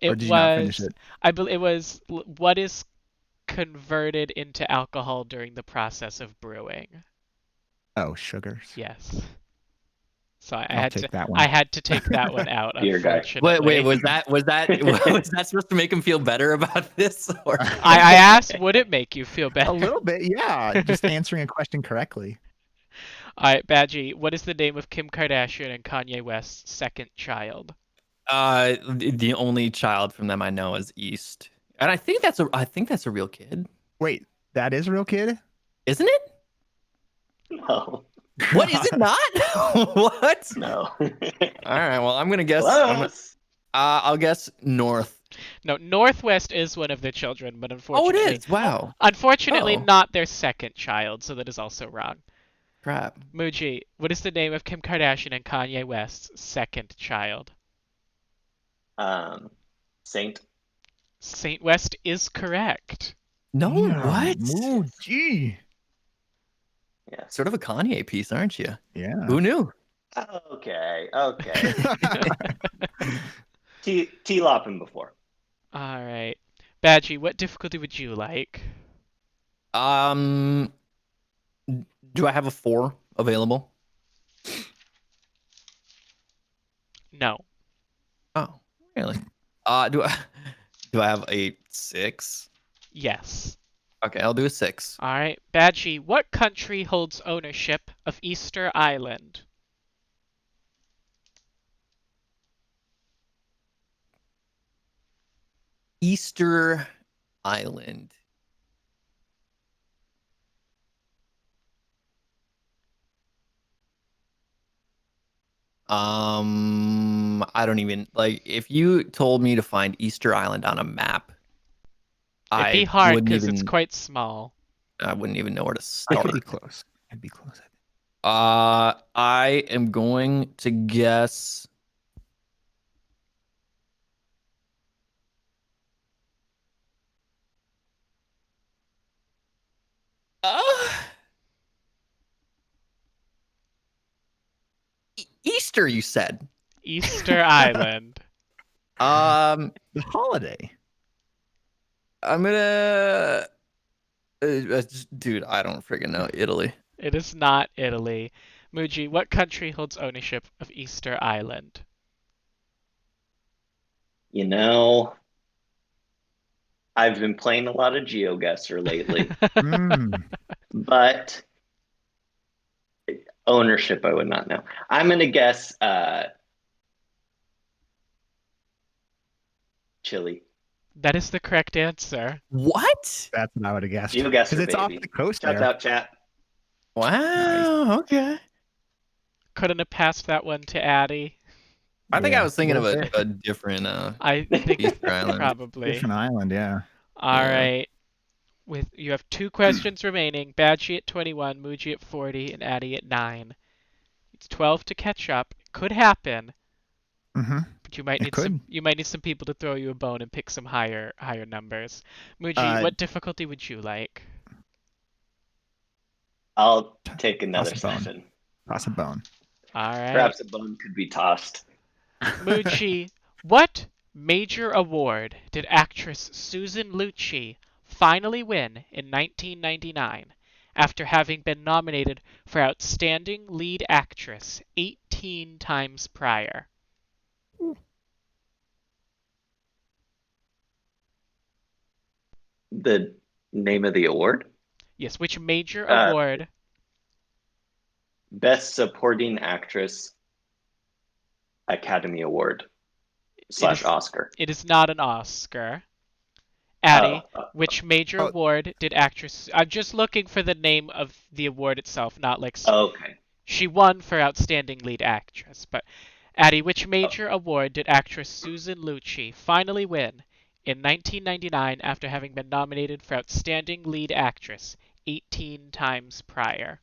Or It did you not finish was, it? I believe, it was what is converted into alcohol during the process of brewing. Oh, sugars. Yes. So I I'll had to, take that one. I had to take that one out, Dear guy. unfortunately. Wait, was that was that supposed to make him feel better about this? Or I asked, would it make you feel better? A little bit, yeah. Just answering a question correctly. All right, Badgie, what is the name of Kim Kardashian and Kanye West's second child? the only child from them I know is East, and I think that's a real kid, Wait, that is a real kid? isn't it? No. What is it not? What? No. All right, well I'm gonna guess. Close. I'll guess North. No, Northwest is one of their children, but Oh, it unfortunately, is. Wow. unfortunately Oh. not their second child, so that is also wrong. Crap. Muji, what is the name of Kim Kardashian and Kanye West's second child? Saint. Saint West is correct. No, what? Oh, gee. Yes. Sort of a Kanye piece, aren't you? Yeah. Who knew? Okay. T-lop him before. All right. Badgie, what difficulty would you like? Do I have a 4 available? No. Oh, really? Do I have a 6? Yes. Okay, I'll do a 6. All right. Badgie, what country holds ownership of Easter Island? Easter Island. I don't even like if you told me to find Easter Island on a map, It'd be I hard wouldn't because even it's quite small. I wouldn't even know where to I start. could be close. I'd be close. I am going to guess uh, Easter, you said. Easter Island. The holiday. I'm gonna dude, I don't friggin' know. Italy. It is not Italy. Muji, what country holds ownership of Easter Island? You know, I've been playing a lot of GeoGuessr lately, Mm. but ownership I would not know. I'm gonna guess Chile. That is the correct answer. What? That's what I would have guessed. GeoGuessr, Because it's baby. off the coast Shout there. out, chat. Wow. Okay. Couldn't have passed that one to Addie. I think Yeah, I was thinking of little bit. a different I think Easter Island. probably. Different island, yeah. All Yeah. right. You have 2 questions remaining. Badgie at 21, Muji at 40, and Addie at 9. It's 12 to catch up. It could happen, Mm-hmm. but you might It need could. some people to throw you a bone and pick some higher numbers. Muji, Uh, what difficulty would you like? I'll take another Toss a bone. session. Toss a bone. All right. Perhaps a bone could be tossed. Muji, what major award did actress Susan Lucci finally win in 1999 after having been nominated for Outstanding Lead Actress 18 times prior? The name of the award? Yes, which major Uh, award? Best Supporting Actress Academy Award It / is. Oscar. It is not an Oscar. Addie, Oh, which major Oh. award did actress? I'm just looking for the name of the award itself, not like okay. she won for outstanding lead actress. But Addie, which major award did actress Susan Lucci finally win in 1999 after having been nominated for outstanding lead actress 18 times prior?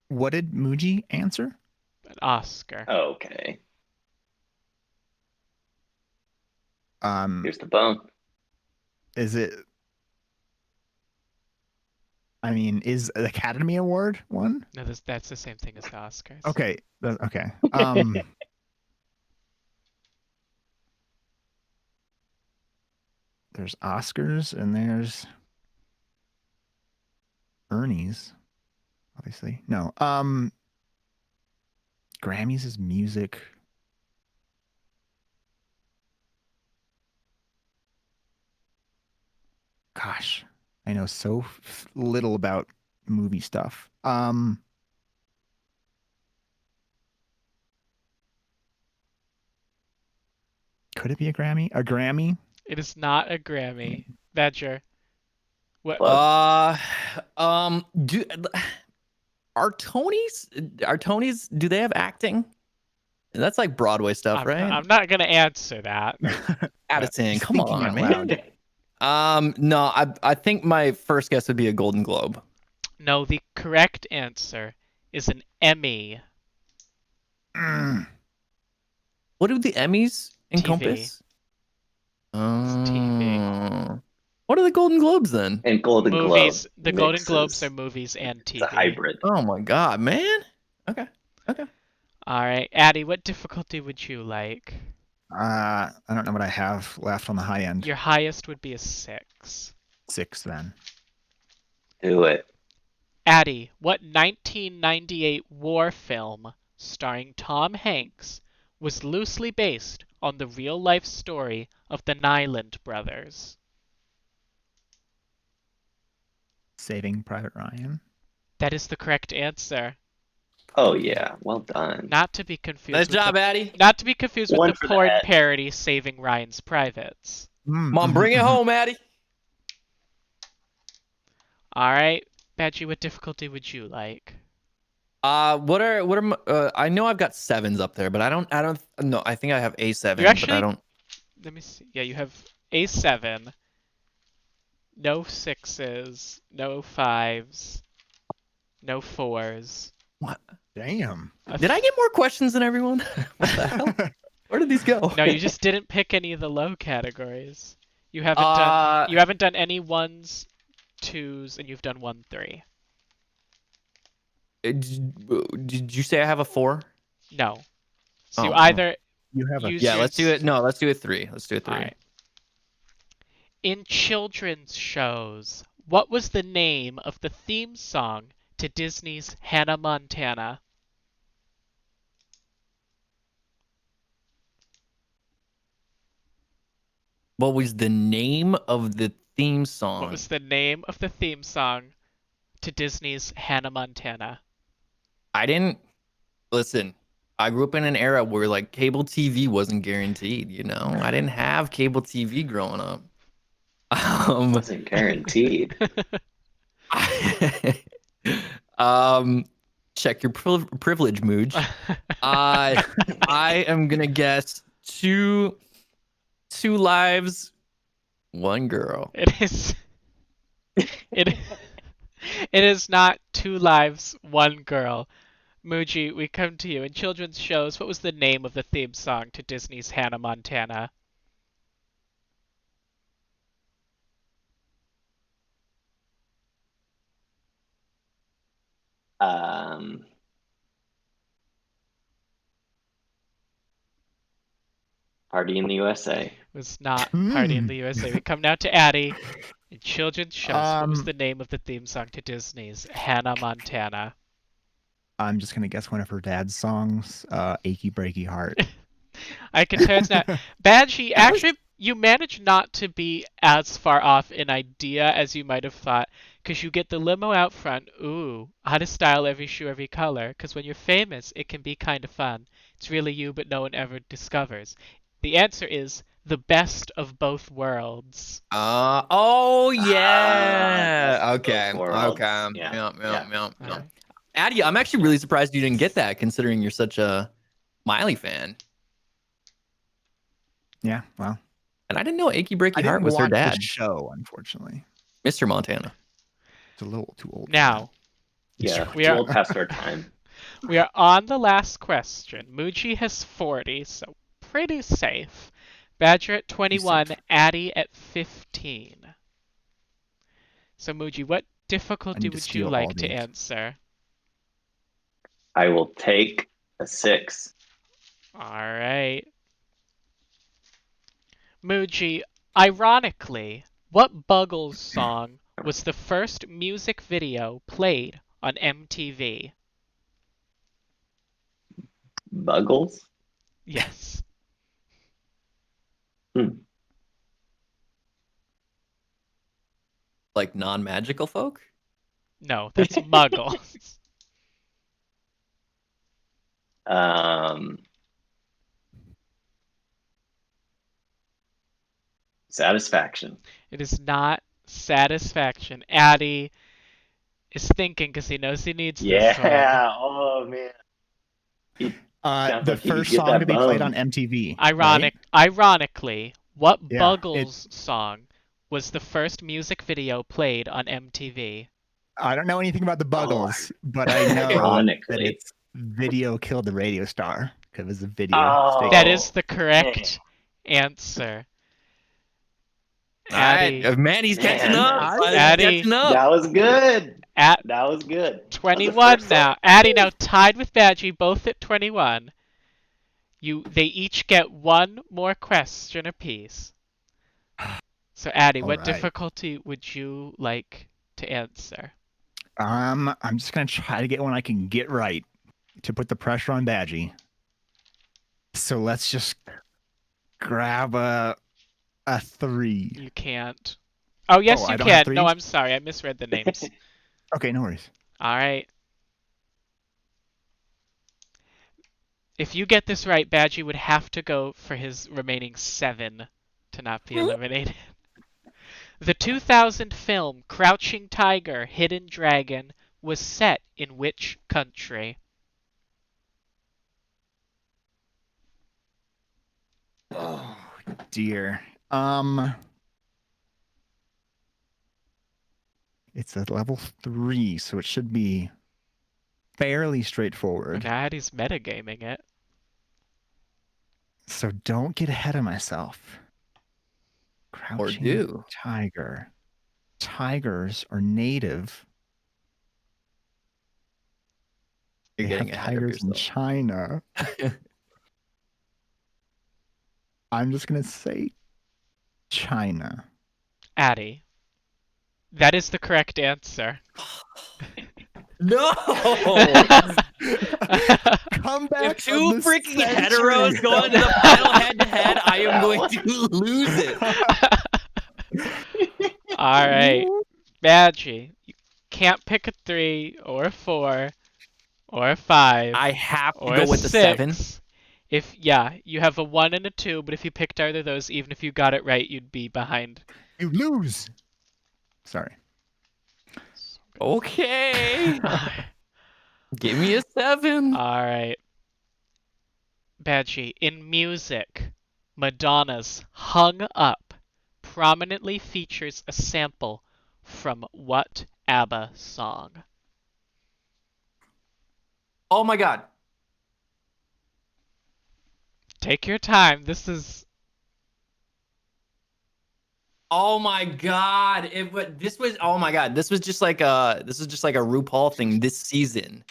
What did Muji answer? An Oscar. Okay. Um, Here's the bone. is it? I mean, is the Academy Award one? No, that's the same thing as the Oscars. Okay. Okay. There's Oscars and there's Ernie's, obviously. No. Grammys is music. Gosh, I know so little about movie stuff. Could it be a Grammy? A Grammy? It is not a Grammy. Badger. What? Plug. Do are Tonys? Do they have acting? That's like Broadway stuff, right? I'm not gonna answer that. Addison, Just come thinking on, out man. loud. No, I think my first guess would be a Golden Globe. No, the correct answer is an Emmy. Mm. What do the Emmys encompass? TV. What are the Golden Globes then? And Golden Movies. Globe. The Golden Globes mixes. are movies and It's a TV. hybrid. Oh my god, man. Okay. All right, Addie, what difficulty would you like? I don't know what I have left on the high end. Your highest would be a 6. 6 then. Do it. Addie, what 1998 war film starring Tom Hanks was loosely based on the real-life story of the Nyland brothers? Saving Private Ryan. That is the correct answer. Oh yeah, well done. Not to be confused. Nice with job, the, Addie. Not to be confused One with for the the porn Ed. parody Saving Ryan's Privates. Come on, bring it home, Addie. All right, Badgie, what difficulty would you like? What are I know I've got 7s up there, but I don't no, I think I have A7, You actually- but I don't. Let me see. Yeah, you have A7. No 6s, no 5s, no 4s. Damn. Did I get more questions than everyone? What the hell? Where did these go? No, you just didn't pick any of the low categories. You haven't done any 1s, 2s, and you've done 1, 3. Did you say I have a 4? No. So Oh, you either You have a use Yeah, your let's do it. No, let's do it 3. Let's do it 3. All right. In children's shows, what was the name of the theme song to Disney's Hannah Montana? What was the name of the theme song? What was the name of the theme song to Disney's Hannah Montana? I didn't listen. I grew up in an era where like cable TV wasn't guaranteed, you know? I didn't have cable TV growing up. Wasn't guaranteed. Check your privilege, Mooj. I am gonna guess two lives, one girl. It is. It is not 2 lives, 1 girl. Muji, we come to you. In children's shows, what was the name of the theme song to Disney's Hannah Montana? Party in the USA. It was not Party in the USA. We come now to Addie. In children's shows, what was Um, the name of the theme song to Disney's Hannah Montana? I'm just gonna guess one of her dad's songs, "Achy Breaky Heart." I can tell it's not. Badgie, actually, you manage not to be as far off in idea as you might have thought, because you get the limo out front. Ooh, how to style every shoe, every color. Because when you're famous, it can be kind of fun. It's really you, but no one ever discovers. The answer is the best of both worlds. Oh yeah. Best of Okay. both worlds. Okay. Yeah. Yep. Alright. Addie, I'm actually really surprised you didn't get that, considering you're such a Miley fan. Yeah, well, And I didn't know Achy Breaky I Heart didn't was her watch dad, the show, unfortunately. Mr. Montana. It's a little too old. Now, Yeah. We are- Well past our time. we are on the last question. Muji has 40, so pretty safe. Badger at 21, safe. Addie at 15. So Muji, what difficulty need to would steal you all like to these. answer? I will take a 6. All right. Muji, ironically, what Buggles song was the first music video played on MTV? Buggles? Yes. Like non-magical folk? No, that's Muggles. Satisfaction. It is not Satisfaction. Addie is thinking because he knows he needs this one. Yeah. Oh man. Sounds The like he could first get song that to be played bone. on MTV. Ironically, what Yeah, Buggles song was the first music video played on MTV? I don't know anything about the Buggles, but I know that Ironically. it's Video Killed the Radio Star because it was a video. Oh. station. That is the correct answer. Addie, All right. Man, he's catching Man. up. He's Addie. catching up. That was good. at That was good. That's the 21 first now. one. Addie now tied with Badgie, both at 21. They each get one more question apiece. So Addie, All what right. difficulty would you like to answer? I'm just gonna try to get one I can get right to put the pressure on Badgie. So let's just grab a 3. You can't. Oh, yes, Oh, you I don't have can. No, threes? I'm sorry. I misread the names. Okay, no worries. All right. If you get this right, Badgie would have to go for his remaining 7 to not be eliminated. The 2000 film Crouching Tiger, Hidden Dragon was set in which country? Oh dear. It's a level 3, so it should be fairly straightforward. Now Addie's metagaming it. So don't get ahead of myself. Crouching do. Tiger. Tigers are native. You're They getting have ahead of tigers in yourself. China. I'm just gonna say China. Addie. That is the correct answer. No! Come back. If two freaking heteros go into the final head-to-head, I am going to lose it. All right. Badgie. You can't pick a 3 or a 4 or a 5 I have to or go a with the 6. 7. You have a 1 and a 2, but if you picked either of those, even if you got it right, you'd be behind. You lose. Sorry. Okay. Give me a 7. All right. Badgie, in music, Madonna's Hung Up prominently features a sample from what ABBA song? Oh my god. Take your time. This is... Oh my god. This was oh my god. This was just like a RuPaul thing this season.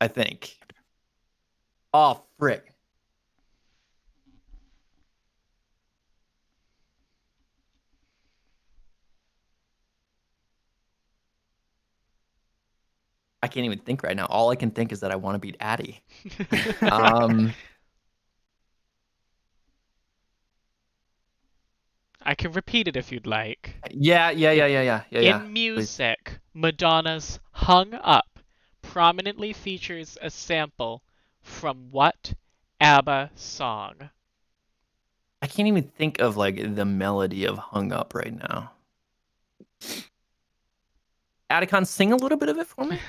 I think. Oh frick. I can't even think right now. All I can think is that I want to beat Addie. I can repeat it if you'd like. Yeah. In Please. music, Madonna's Hung Up prominently features a sample from what ABBA song? I can't even think of like the melody of "Hung Up" right now. Atticon, sing a little bit of it for me.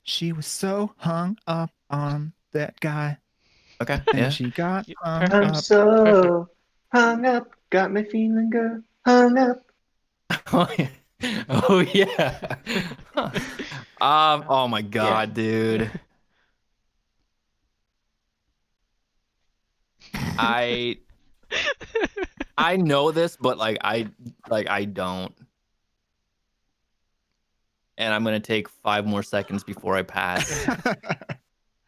She was so hung up on that guy, Okay. and Yeah. she got Yeah, hung perfect. I'm up. so hung up, got me feeling good, hung up. Oh yeah. Oh yeah. Huh. Oh my God, dude. I I know this, but I don't. And I'm gonna take 5 more seconds before I pass.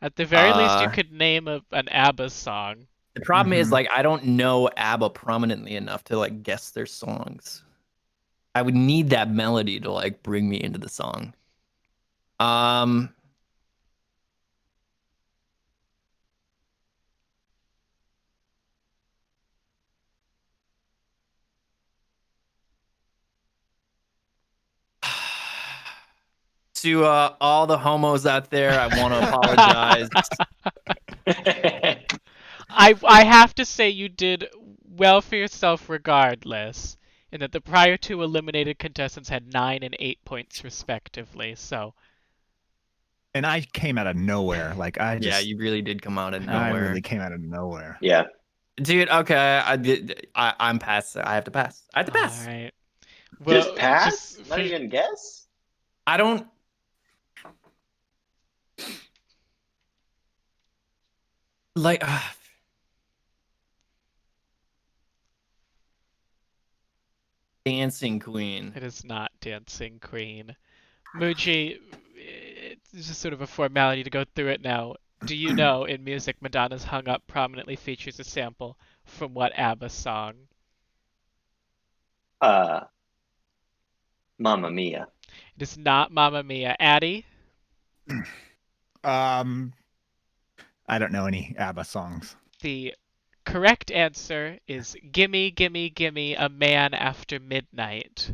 At the very least, you Uh, could name an ABBA song. the problem is Mhm. like I don't know ABBA prominently enough to like guess their songs. I would need that melody to like bring me into the song. Um, to all the homos out there, I want to apologize. I have to say you did well for yourself regardless, in that the prior two eliminated contestants had 9 and 8 points respectively. So And I came out of nowhere. Like I Yeah, just, you really did come out of I nowhere. really came out of nowhere. Yeah. Dude, okay, I'm past. I have to pass. I have to all pass. right. Just Well, pass? just Not even guess? I don't. Like, Dancing Queen. it is not Dancing Queen. Muji, it's just sort of a formality to go through it now. Do you know in music Madonna's Hung Up prominently features a sample from what ABBA song? Mamma Mia. It is not Mamma Mia. Addie? Um, I don't know any ABBA songs. The correct answer is Gimme, Gimme, Gimme, A Man After Midnight.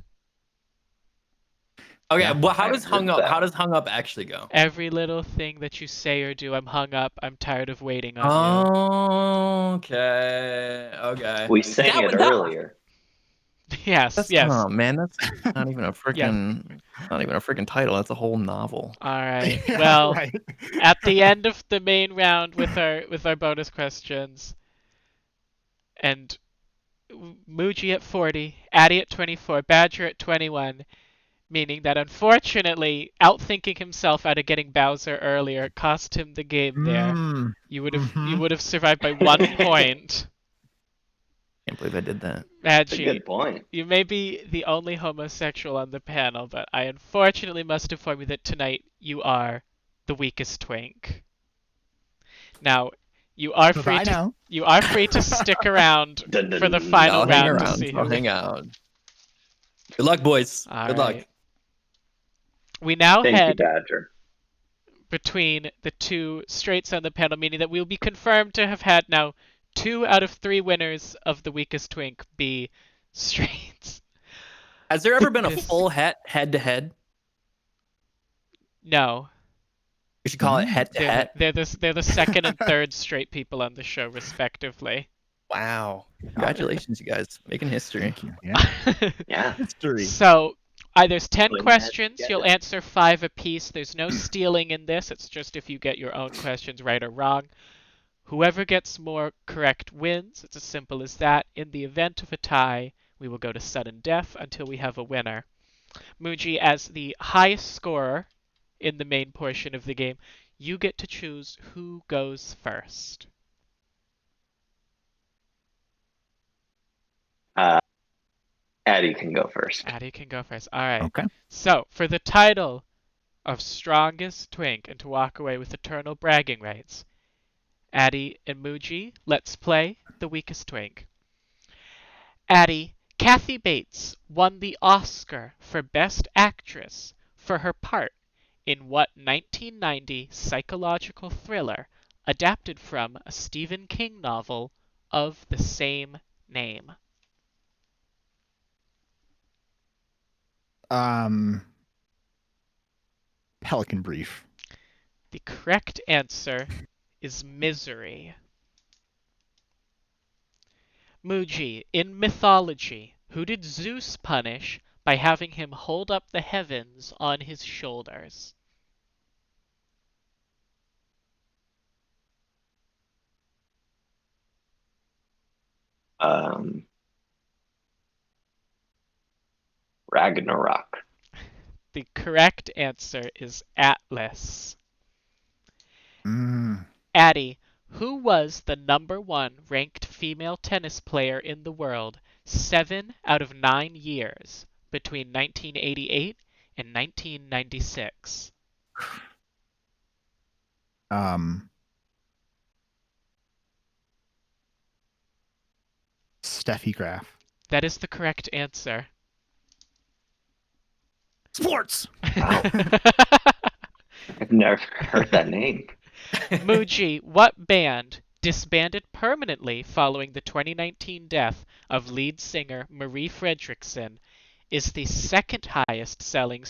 Okay, Yeah. well, how I've does heard hung up? that How one. does hung up actually go? Every little thing that you say or do, I'm hung up, I'm tired of waiting on Okay. We sang That it would that. earlier. you. Yes, That's yes. oh man, that's not even a Yes. freaking. Not even a freaking title. That's a whole novel. All right. Yeah, Well, right. at the end of the main round with our bonus questions, and Muji at 40, Addy at 24, Badger at 21, meaning that unfortunately, outthinking himself out of getting Bowser earlier cost him the game there. Mm, You mhm. would have survived by 1 point. Can't believe I did that. That's a Maggie, good point. you may be the only homosexual on the panel, but I unfortunately must inform you that tonight you are the weakest twink. Now, Bye now. you are free to stick around Dun, for the dun, final I'll hang round to around. see I'll who. hang out. Good luck, boys. All Good right. luck. We now Thank you, head Badger. between the two straights on the panel, meaning that we will be confirmed to have had now 2 out of 3 winners of the weakest twink be straights. Has there ever been a This- full head-to-head? No, We should call it head-to-head. they're the second and third straight people on the show, respectively. Wow. Congratulations, you guys. Making history. Thank you. Yeah. Yeah. History. So, there's 10 Putting that questions. You'll together. answer 5 apiece. There's no stealing in this. It's just if you get your own questions right or wrong. Whoever gets more correct wins. It's as simple as that. In the event of a tie, we will go to sudden death until we have a winner. Muji, as the highest scorer in the main portion of the game, you get to choose who goes first. Addie can go first. Addie can go first. All right. Okay. So, for the title of Strongest Twink and to walk away with eternal bragging rights, Addie and Muji, let's play The Weakest Twink. Addie, Kathy Bates won the Oscar for Best Actress for her part in what 1990 psychological thriller adapted from a Stephen King novel of the same name? Pelican Brief. The correct answer is Misery. Muji, in mythology, who did Zeus punish by having him hold up the heavens on his shoulders? Ragnarok. The correct answer is Atlas. Mm. Attie, who was the #1 ranked female tennis player in the world 7 out of 9 years between 1988 and 1996? Steffi Graf. That is the correct answer. Sports. Wow. I've never heard that name. Muji, what band disbanded permanently following the 2019 death of lead singer Marie Fredriksson, is the second highest selling